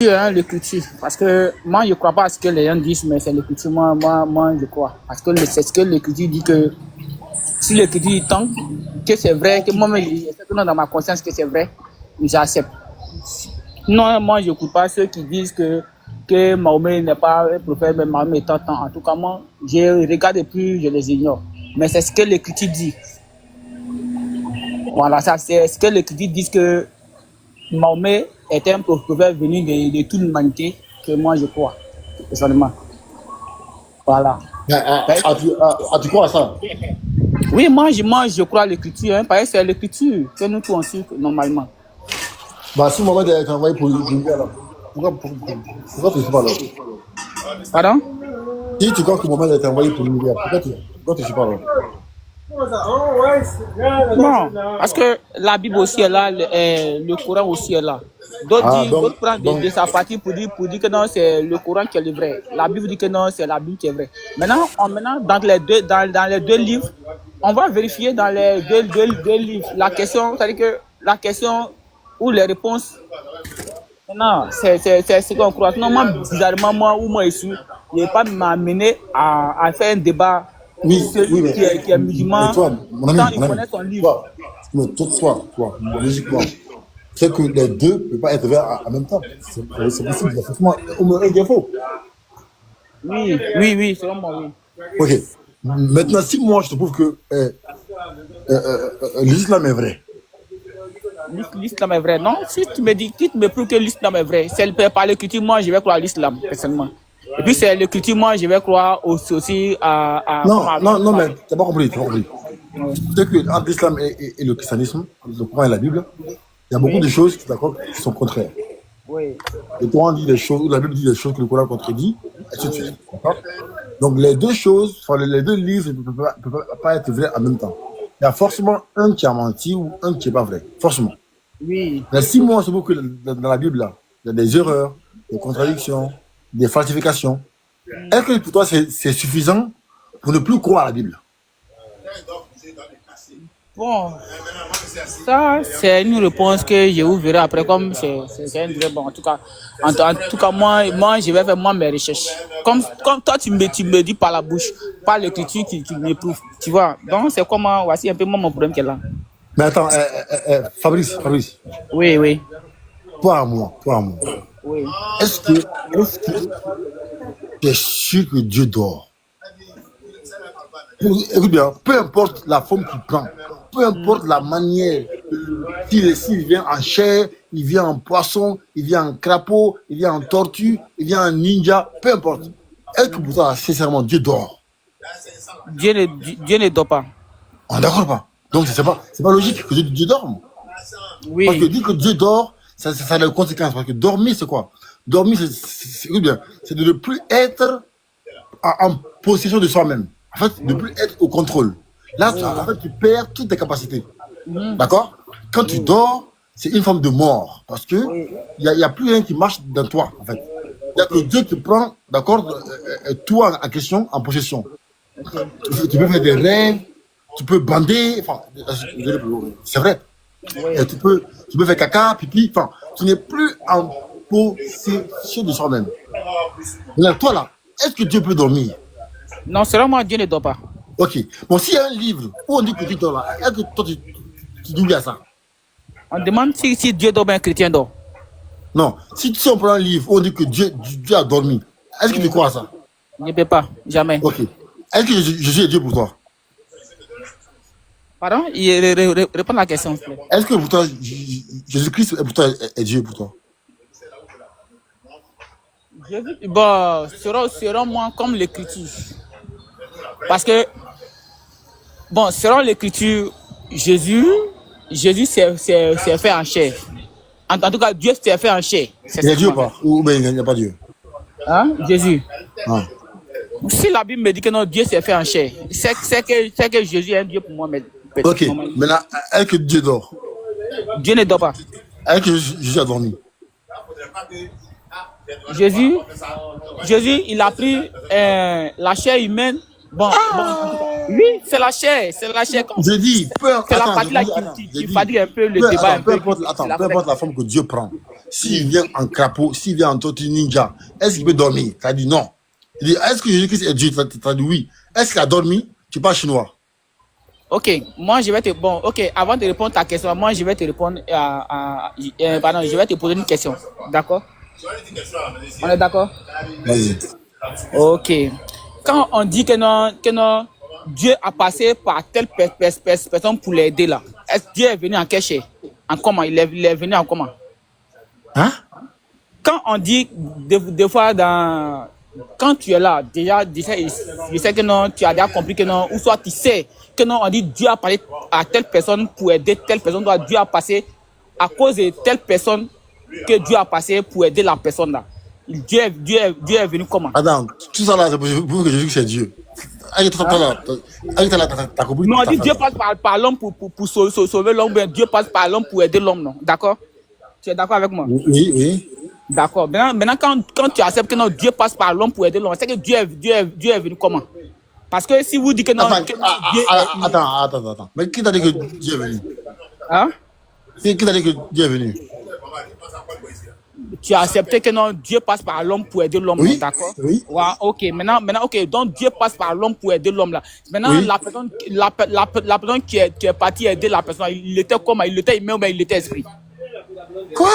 Hein, l'écriture. Parce que moi, je ne crois pas à ce que les gens disent, mais c'est l'écriture. Moi, je crois. Parce que c'est ce que l'écriture dit que si l'écriture dit tant que c'est vrai, que moi-même, je dans ma conscience que c'est vrai, j'accepte. Non, moi, je n'écoute pas ceux qui disent que Mahomet n'est pas un prophète, mais Mahomet est tant. En tout cas, moi, je regarde et puis je les ignore. Mais c'est ce que l'écriture dit. Voilà, ça, c'est ce que l'écriture dit que Mahomet est un prophète venu de toute l'humanité, que moi, je crois, personnellement. Voilà. Tu crois à ça? Oui, moi, je crois à l'écriture, hein, parce que c'est l'écriture que nous pensons normalement. Bah, si Mohamed a été envoyé pour l'univers, là, pourquoi tu ne suis pas là? Pardon? Si tu crois que Mohamed a été envoyé pour l'univers, pourquoi tu ne suis pas là? Non, parce que la Bible aussi est là, le Coran aussi est là. D'autres prennent de sa partie pour dire que non, c'est le Coran qui est le vrai. La Bible dit que non, c'est la Bible qui est vraie. Maintenant, dans les deux livres, on va vérifier dans les deux livres la question, c'est-à-dire que la question ou les réponses. Maintenant, c'est ce qu'on croit. Non, moi, bizarrement, moi ici, je n'ai pas m'amener à faire un débat. Oui, Celui mais, qui est musulman, mais toi, mon ami, il connaît son livre. toi, logiquement, c'est que les deux ne peuvent pas être verts en même temps. C'est possible, franchement, au moins un défaut. Oui, selon moi, oui. Ok. Maintenant, si moi je te prouve que l'islam est vrai. L'islam est vrai. Non, si tu me prouves que l'islam est vrai, c'est par l'écriture, moi, je vais croire à l'islam, personnellement. Et puis, c'est l'écriture, moi, je vais croire aussi à Non, mais tu n'as pas compris. C'est que entre l'islam et le christianisme, le Coran et la Bible, il y a beaucoup de choses qui sont contraires. Oui. Le Coran dit des choses, la Bible dit des choses que le Coran contredit, et ainsi de suite. Donc, les deux choses, les deux livres ne peuvent pas être vrais en même temps. Il y a forcément un qui a menti ou un qui n'est pas vrai. Forcément. Oui. Mais si moi, je trouve que dans la Bible, là, il y a des erreurs, des contradictions, des falsifications, est-ce que pour toi, c'est suffisant pour ne plus croire à la Bible? Bon, ça, c'est une réponse que je vous verrai après, comme c'est un vrai bon. En tout cas, moi, je vais faire mes recherches. Comme toi, tu me dis par la bouche, par l'écriture qui me prouve. Tu vois, donc c'est comment, voici un peu mon problème qui est là. Mais attends, Fabrice, Oui. toi à moi, Oui. est-ce que tu es sûr que Dieu dort? Écoute bien, peu importe la forme qu'il prend, peu importe la manière, s'il vient en chair, il vient en poisson, il vient en crapaud, il vient en tortue, il vient en ninja, peu importe. Est-ce que pour toi, sincèrement, Dieu dort? Dieu ne dort pas. On d'accord pas. Donc, c'est pas logique que Dieu dorme. Oui. Parce que dire que Dieu dort, ça a des conséquences. Parce que dormir, c'est quoi? Dormir, c'est de ne plus être en possession de soi-même. En fait, de ne plus être au contrôle. Là, tu perds toutes tes capacités. D'accord? Quand tu dors, c'est une forme de mort. Parce que il n'y a plus rien qui marche dans toi, en fait. Il y a que Dieu qui prend, d'accord, toi en question, en possession. Tu peux faire des rêves, tu peux bander, enfin, c'est vrai. Et tu peux faire caca, pipi, enfin, tu n'es plus en possession de soi-même. Là, toi là, est-ce que Dieu peut dormir? Non, selon moi, Dieu ne dort pas. Ok. Bon, s'il y a un livre où on dit que Dieu dort là, est-ce que toi tu dis à ça? On demande si Dieu dort, un chrétien dort. Non. Si on prend un livre où on dit que Dieu a dormi, est-ce que tu crois à ça? Je ne peux pas, jamais. Ok. Est-ce que Jésus est Dieu pour toi? Pardon? Réponds à la question, s'il te plaît. Est-ce que pour toi, Jésus-Christ est Dieu pour toi? Bon, selon moi, comme l'écriture. Parce que, bon, selon l'écriture, Jésus s'est fait en chair. En tout cas, Dieu s'est fait en chair. Il y a Dieu ou pas? Ou bien il n'y a pas Dieu? Hein? Jésus. Ah. Si la Bible me dit que non, Dieu s'est fait en chair, c'est que Jésus est un Dieu pour moi. Ok. Maintenant, est-ce que Dieu dort? Dieu ne dort pas. Est-ce que Jésus a dormi? Jésus, il a pris la chair humaine. Bon, oui, c'est la chair. Je dis, c'est la partie là qui fatigue un peu le débat. Peu importe la forme que Dieu prend. s'il vient en crapaud, s'il vient en tortue ninja, est-ce qu'il peut dormir? Tu as dit non. Il dit, est-ce que Jésus-Christ est Dieu? Tu as dit oui. Est-ce qu'il a dormi? Tu parles chinois. Ok, moi je vais te... Bon, ok, avant de répondre à ta question, moi je vais te répondre pardon, je vais te poser une question. D'accord? On est d'accord? Vas-y. Ok. Quand on dit que non, Dieu a passé par telle personne pour l'aider là, est-ce que Dieu est venu en quelle chair? En comment? Il est venu en comment? Hein? Quand on dit des fois quand tu es là, déjà, je sais que non, tu as déjà compris que non, ou soit tu sais que non, on dit Dieu a parlé à telle personne pour aider telle personne, soit Dieu a passé à cause de telle personne que Dieu a passé pour aider la personne là. Dieu est venu comment? Attends, tout ça là, c'est pour que je dise que c'est Dieu. T'as compris? Non, on dit Dieu passe par l'homme pour sauver l'homme, Dieu passe par l'homme pour aider l'homme, non? D'accord? Tu es d'accord avec moi? Oui, oui. D'accord. Maintenant quand tu acceptes que non, Dieu passe par l'homme pour aider l'homme, c'est que Dieu est venu comment? Parce que si vous dites que non, attends. Mais qui t'a dit que Dieu est venu? Hein? Qui t'a dit que Dieu est venu? Tu as accepté que non, Dieu passe par l'homme pour aider l'homme, oui, d'accord? Oui. Ouais, ok. Maintenant, ok. Donc Dieu passe par l'homme pour aider l'homme là. Maintenant, oui. la personne qui est partie aider la personne, il était comment? Il était humain ou bien il était esprit? Quoi?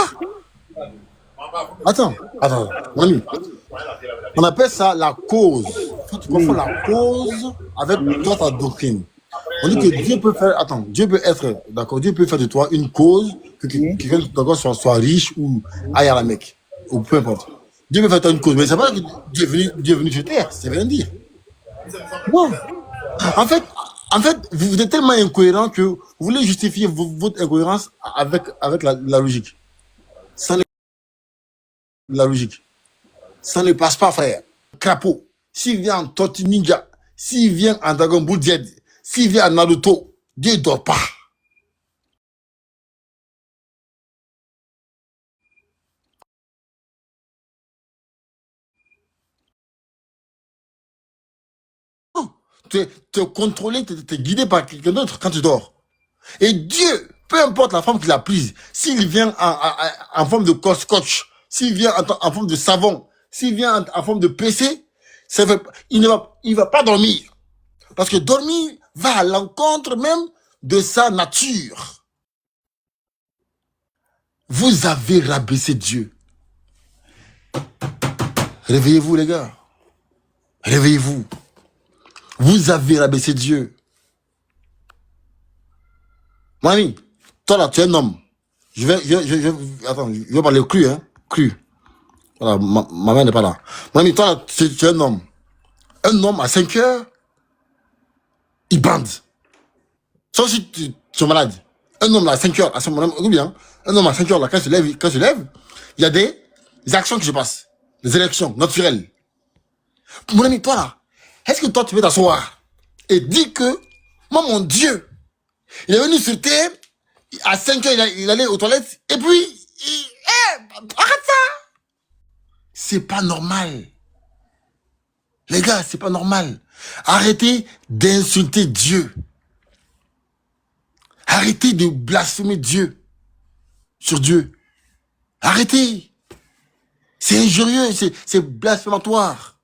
Attends, mon ami. On appelle ça la cause. Tu confonds la cause avec toi, ta doctrine. On dit que Dieu peut faire, Dieu peut être, d'accord, Dieu peut faire de toi une cause, que quelqu'un d'accord soit riche ou aille à la Mecque, ou peu importe. Dieu peut faire de toi une cause, mais c'est pas que Dieu est venu sur terre, c'est rien dire. Bon. En fait, vous êtes tellement incohérent que vous voulez justifier votre incohérence avec la logique. Ça ne passe pas, frère. Crapaud, s'il vient en Tortue Ninja, s'il vient en Dragon Ball Z, s'il vient en Naruto, Dieu ne dort pas. Tu es contrôlé, tu es guidé par quelqu'un d'autre quand tu dors. Et Dieu, peu importe la forme qu'il a prise, s'il vient en forme de scotch, s'il vient en forme de savon, s'il vient en forme de PC, il ne va pas dormir. Parce que dormir va à l'encontre même de sa nature. Vous avez rabaissé Dieu. Réveillez-vous, les gars. Réveillez-vous. Vous avez rabaissé Dieu. Mon ami, toi là, tu es un homme. Attends, je vais parler cru, hein. Cru. Voilà, ma mère n'est pas là. Mon ami, toi là, tu es un homme. Un homme à 5 heures, il bande. Sauf si tu es malade. Un homme là, à 5 heures, un homme à 5 heures là, quand il se lève, il y a des actions qui se passent. Des élections naturelles. Mon ami, toi là, est-ce que toi tu peux t'asseoir et dire que, moi mon Dieu, il est venu sur terre, à 5 heures il allait aux toilettes, et puis, arrête ça! C'est pas normal. Les gars, c'est pas normal. Arrêtez d'insulter Dieu. Arrêtez de blasphémer Dieu sur Dieu. Arrêtez. C'est injurieux, c'est blasphématoire.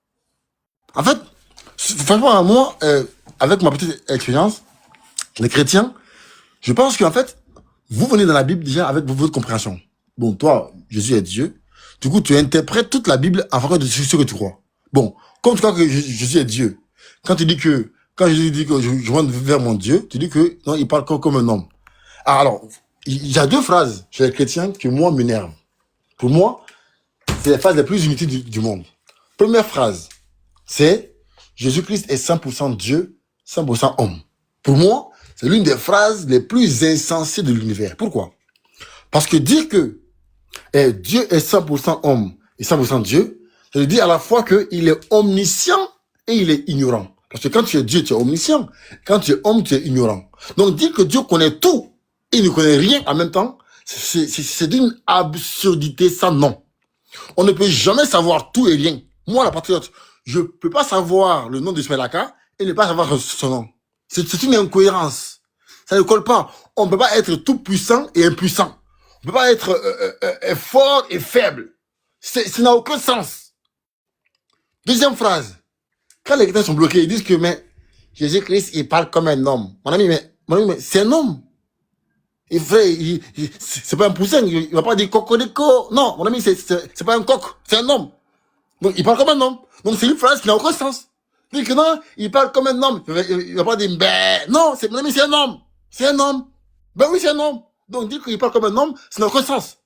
En fait, franchement, moi, avec ma petite expérience, les chrétiens, je pense qu'en fait, vous venez dans la Bible déjà avec votre compréhension. Bon, toi, Jésus est Dieu. Du coup, tu interprètes toute la Bible en fonction de ce que tu crois. Bon, comme tu crois que Jésus est Dieu, quand Jésus dit que je vais vers mon Dieu, tu dis que non, il parle comme un homme. Alors, il y a deux phrases chez les chrétiens qui, moi, m'énervent. Pour moi, c'est les phrases les plus inutiles du monde. Première phrase, c'est Jésus-Christ est 100% Dieu, 100% homme. Pour moi, c'est l'une des phrases les plus insensées de l'univers. Pourquoi? Parce que dire que Dieu est 100% homme et 100% Dieu, ça veut dire à la fois qu'il est omniscient et il est ignorant. Parce que quand tu es Dieu, tu es omniscient. Quand tu es homme, tu es ignorant. Donc dire que Dieu connaît tout et il ne connaît rien en même temps, c'est d'une absurdité sans nom. On ne peut jamais savoir tout et rien. Moi, la patriote, je ne peux pas savoir le nom d'Ismaël Aka et ne pas savoir son nom. C'est une incohérence. Ça ne colle pas. On ne peut pas être tout puissant et impuissant. ne peut pas être fort et faible. Ça n'a aucun sens. Deuxième phrase. Quand les chrétiens sont bloqués, ils disent que mais Jésus-Christ, il parle comme un homme. Mon ami, mais c'est un homme. C'est pas un poussin, il va pas dire cocorico. Non, mon ami, c'est pas un coq, c'est un homme. Donc, il parle comme un homme. Donc, c'est une phrase qui n'a aucun sens. Il dit que non, il parle comme un homme. Il va pas dire, ben, non, mon ami, c'est un homme. C'est un homme. Ben oui, c'est un homme. Donc, dire qu'il parle comme un homme, ça n'a aucun sens.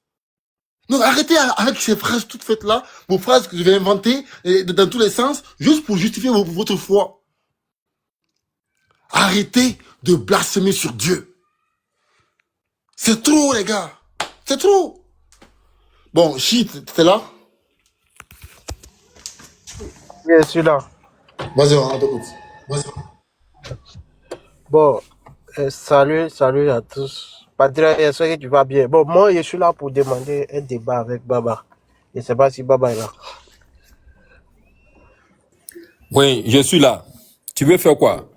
Donc, arrêtez avec ces phrases toutes faites là, vos phrases que je vais inventer dans tous les sens, juste pour justifier votre foi. Arrêtez de blasphémer sur Dieu. C'est trop, les gars. C'est trop. Bon, shit, t'es là? Oui, je suis là. Vas-y, on t'écoute. Vas-y. Bon, salut à tous. Patrick, j'espère que tu vas bien. Bon, moi, je suis là pour demander un débat avec Baba. Je ne sais pas si Baba est là. Oui, je suis là. Tu veux faire quoi?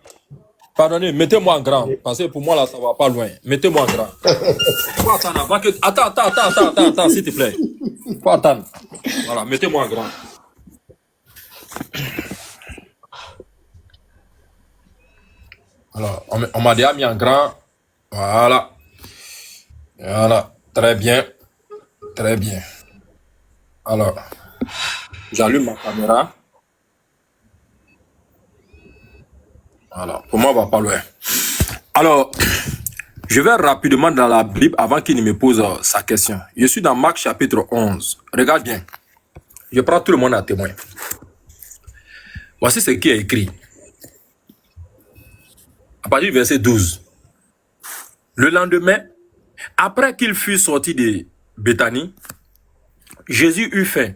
Pardonnez, mettez-moi en grand. Parce que pour moi, là, ça va pas loin. Mettez-moi en grand. Faut attendre avant que... Attends, s'il te plaît. Faut attendre. Voilà, mettez-moi en grand. Alors, on m'a déjà mis en grand. Voilà. Voilà. Très bien. Très bien. Alors, j'allume ma caméra. Voilà. Pour moi, on va pas loin. Alors, je vais rapidement dans la Bible avant qu'il ne me pose sa question. Je suis dans Marc chapitre 11. Regarde bien. Je prends tout le monde à témoin. Voici ce qui est écrit. À partir du verset 12. Le lendemain, après qu'il fut sorti de Béthanie, Jésus eut faim,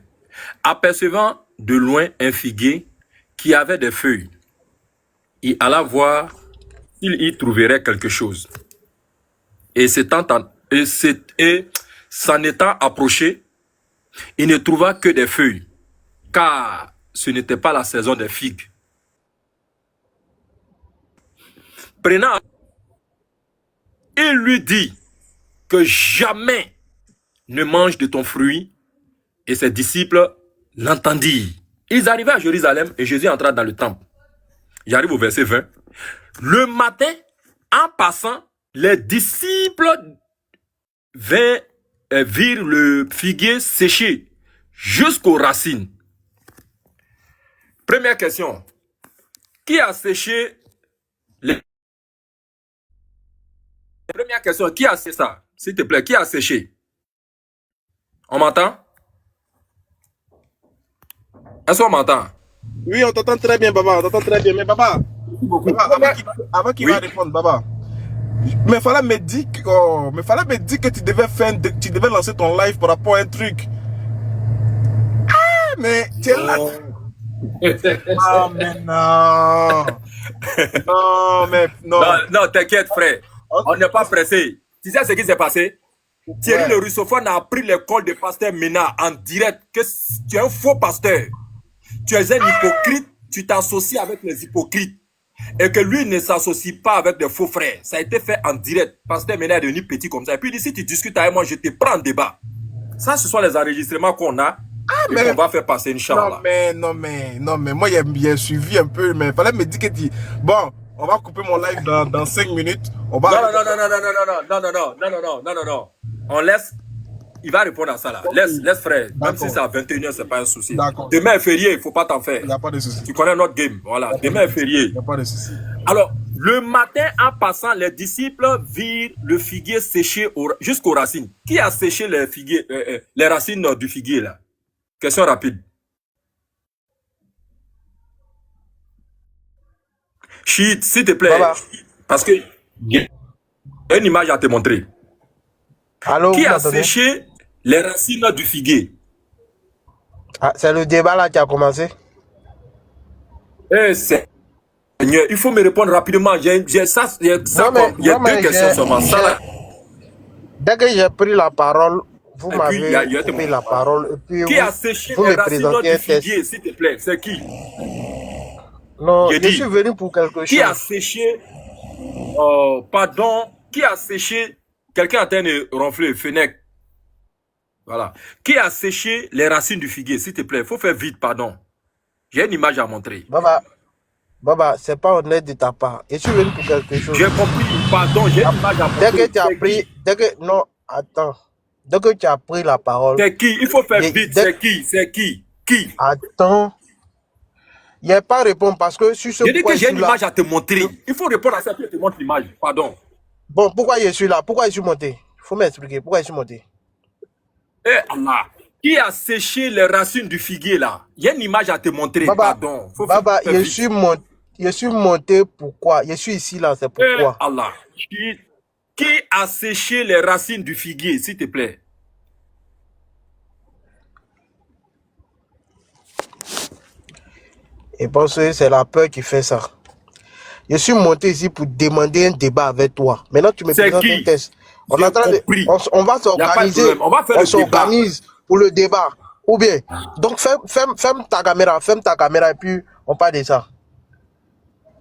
apercevant de loin un figuier qui avait des feuilles. Il alla voir s'il y trouverait quelque chose. Et s'en étant approché, il ne trouva que des feuilles, car ce n'était pas la saison des figues. Prenant, il lui dit que jamais ne mange de ton fruit, et ses disciples l'entendirent. Ils arrivaient à Jérusalem et Jésus entra dans le temple. J'arrive au verset 20. Le matin, en passant, les disciples virent le figuier séché jusqu'aux racines. Première question. Qui a séché les... Première question. Qui a séché ça? S'il te plaît, qui a séché? On m'entend? Est-ce qu'on m'entend? Oui, on t'entend très bien, Baba. On t'entend très bien. Mais Baba, avant qu'il va répondre, Baba, mais fallait me dire que tu devais lancer ton live par rapport à un truc. Ah, mais tu es là. Ah, mais non. Non, mais non. Non, t'inquiète, frère. On n'est pas pressé. Tu sais ce qui s'est passé? Thierry le russophone a pris l'école de pasteur Ménard en direct que tu es un faux pasteur. Tu es un hypocrite, tu t'associes avec les hypocrites. Et que lui ne s'associe pas avec des faux frères. Ça a été fait en direct. Pasteur Ménard est devenu petit comme ça. Et puis ici, tu discutes avec moi, je te prends en débat. Ça, ce sont les enregistrements qu'on a. Mais on va faire passer une chambre. Non, mais moi, j'ai suivi un peu, mais il fallait me dire que tu... Bon, on va couper mon live dans 5 minutes. On va... Non. On laisse... Il va répondre à ça là. Laisse frère. Même si c'est à 21h, c'est pas un souci. Demain est férié, il ne faut pas t'en faire. Il n'y a pas de souci. Tu connais notre game. Voilà. Demain est férié. Il n'y a pas de souci. Alors, le matin, en passant, les disciples virent le figuier séché jusqu'aux racines. Qui a séché les figuiers, les racines du figuier là? Question rapide. Shit, s'il te plaît. Voilà. Parce que il y a une image à te montrer. Allô, qui a séché les racines du figuier? Ah, c'est le débat là qui a commencé. Seigneur, il faut me répondre rapidement. Il y a deux questions seulement. Dès que j'ai pris la parole, vous m'avez pris la parole. Et puis qui a séché les racines du figuier, s'il te plaît? C'est qui? Non, je suis venu pour quelque chose. Qui a séché, qui a séché, quelqu'un a train de ronfler, Fennec, Voilà. Qui a séché les racines du figuier, s'il te plaît? Il faut faire vite, pardon. J'ai une image à montrer. Baba, c'est pas honnête de ta part. Je suis venu pour quelque chose. J'ai compris, pardon, j'ai une image à montrer. Dès que tu as pris, non, attends. Dès que tu as pris la parole. C'est qui? Il faut faire vite, c'est qui? C'est qui? Qui? Attends. Il n'y a pas à répondre parce que sur ce point. Je dis que j'ai une image là, à te montrer. Il faut répondre à ça puis je te montre l'image. Pardon. Bon, pourquoi je suis là? Pourquoi je suis monté? Il faut m'expliquer. Pourquoi je suis monté? Eh Allah. Qui a séché les racines du figuier là? Il y a une image à te montrer. Baba, pardon. Baba, je suis monté pourquoi? Je suis ici là, c'est pourquoi? Eh Allah. Qui a séché les racines du figuier, s'il te plaît? Et parce que c'est la peur qui fait ça. Je suis monté ici pour demander un débat avec toi. Maintenant, tu me présentes un test. On va s'organiser. On s'organise pour le débat. Ou bien, donc ferme ta caméra et puis on parle de ça.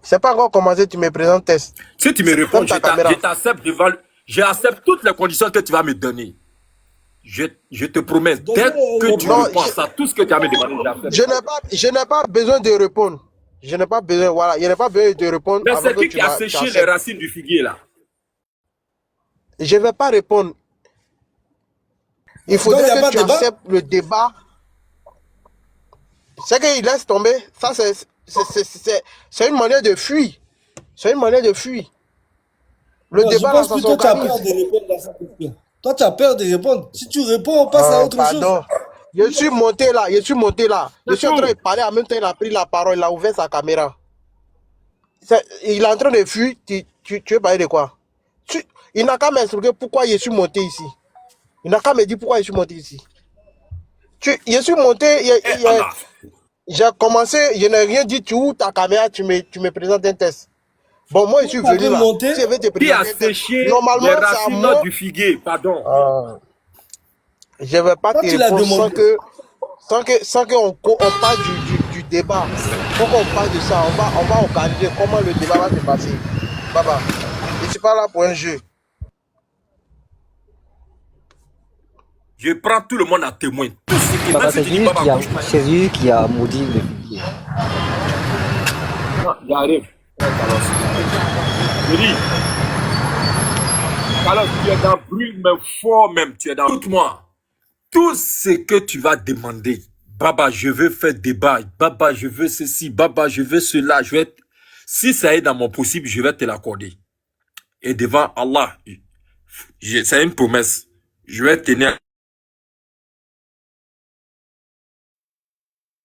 C'est pas encore commencé, tu me présentes un test. Si tu me réponds, j'accepte toutes les conditions que tu vas me donner. Je te promets, dès que tu réponds à tout ce que tu as me demandé, je n'ai pas besoin de répondre. Je n'ai pas besoin, voilà, il n'y a pas besoin de répondre. Mais c'est qui a séché les racines du figuier là? Je ne vais pas répondre. Il faudrait que tu acceptes le débat. C'est qu'il laisse tomber. Ça, c'est une manière de fuir. C'est une manière de fuir. Le débat, là, ça s'organise. Toi, tu as peur de répondre. Si tu réponds, on passe à autre chose. Je suis monté là. Je suis en train de parler. En même temps, il a pris la parole. Il a ouvert sa caméra. Il est en train de fuir. Tu veux parler de quoi? Il n'a qu'à m'expliquer pourquoi je suis monté ici. Il n'a qu'à me dire pourquoi je suis monté ici. Je suis monté. J'ai commencé. Je n'ai rien dit. Tu ouvres ta caméra. Tu me présentes un test. Bon, moi, je suis venu là. Qui a séché les racines du figuier, pardon. Je ne vais pas te répondre sans qu'on parle du débat. Il faut qu'on parle de ça. On va organiser comment le débat va se passer. Baba, je ne suis pas là pour un jeu. Je prends tout le monde à témoin. C'est lui qui a maudit le figuier. J'arrive. Je dis, alors tu es dans le bruit, mais fort même, tu es dans... Écoute-moi, tout ce que tu vas demander, Baba, je veux faire débat, Baba, je veux ceci, Baba, je veux cela, si ça est dans mon possible, je vais te l'accorder. Et devant Allah, c'est une promesse, je vais tenir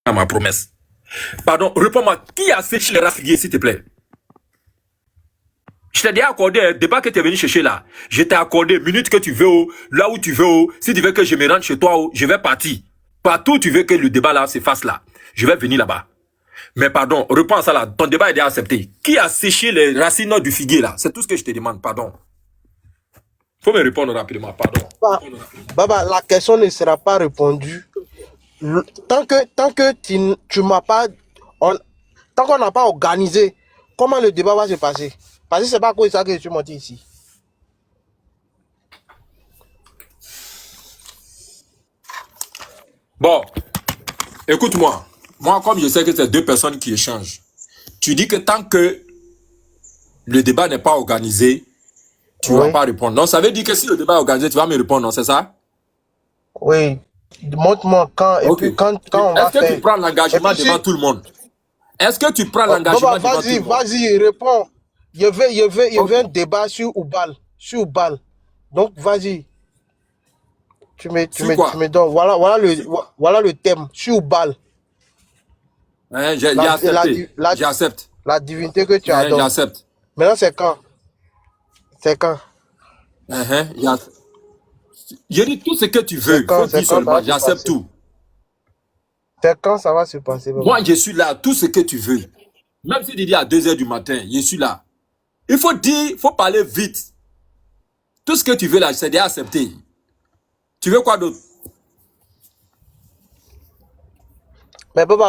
à ma promesse. Pardon, réponds-moi, qui a séché les rafiguiers, s'il te plaît? Je t'ai déjà accordé un débat que tu es venu chercher là. Je t'ai accordé minute que tu veux, là où tu veux. Si tu veux que je me rende chez toi, je vais partir. Partout tu veux que le débat là se fasse là. Je vais venir là-bas. Mais pardon, reprends ça là. Ton débat est déjà accepté. Qui a séché les racines du figuier là? C'est tout ce que je te demande, pardon. Faut me répondre rapidement, pardon. Baba, la question ne sera pas répondue. Tant que tu m'as pas... Tant qu'on n'a pas organisé, comment le débat va se passer? Parce que c'est pas à cause de ça que je suis monté ici. Bon, écoute-moi. Moi, comme je sais que c'est deux personnes qui échangent, tu dis que tant que le débat n'est pas organisé, tu ne vas pas répondre. Donc, ça veut dire que si le débat est organisé, tu vas me répondre, non? C'est ça? Oui. Montre-moi quand, et puis quand on va faire... Est-ce que tu prends l'engagement devant tout le monde? Est-ce que tu prends l'engagement devant tout le monde? Vas-y, réponds. Il y avait un débat sur Oubal. Donc, vas-y. Tu me donnes. Voilà le thème. Sur Oubal. J'accepte. La divinité que tu as donné. J'accepte. Maintenant, c'est quand? C'est quand? Je dis tout ce que tu veux. J'accepte tout. C'est quand ça va se passer? Moi, je suis là. Tout ce que tu veux. Même si tu dis à 2 h du matin, je suis là. Il faut dire, il faut parler vite. Tout ce que tu veux là, c'est déjà accepté. Tu veux quoi d'autre? Mais Baba,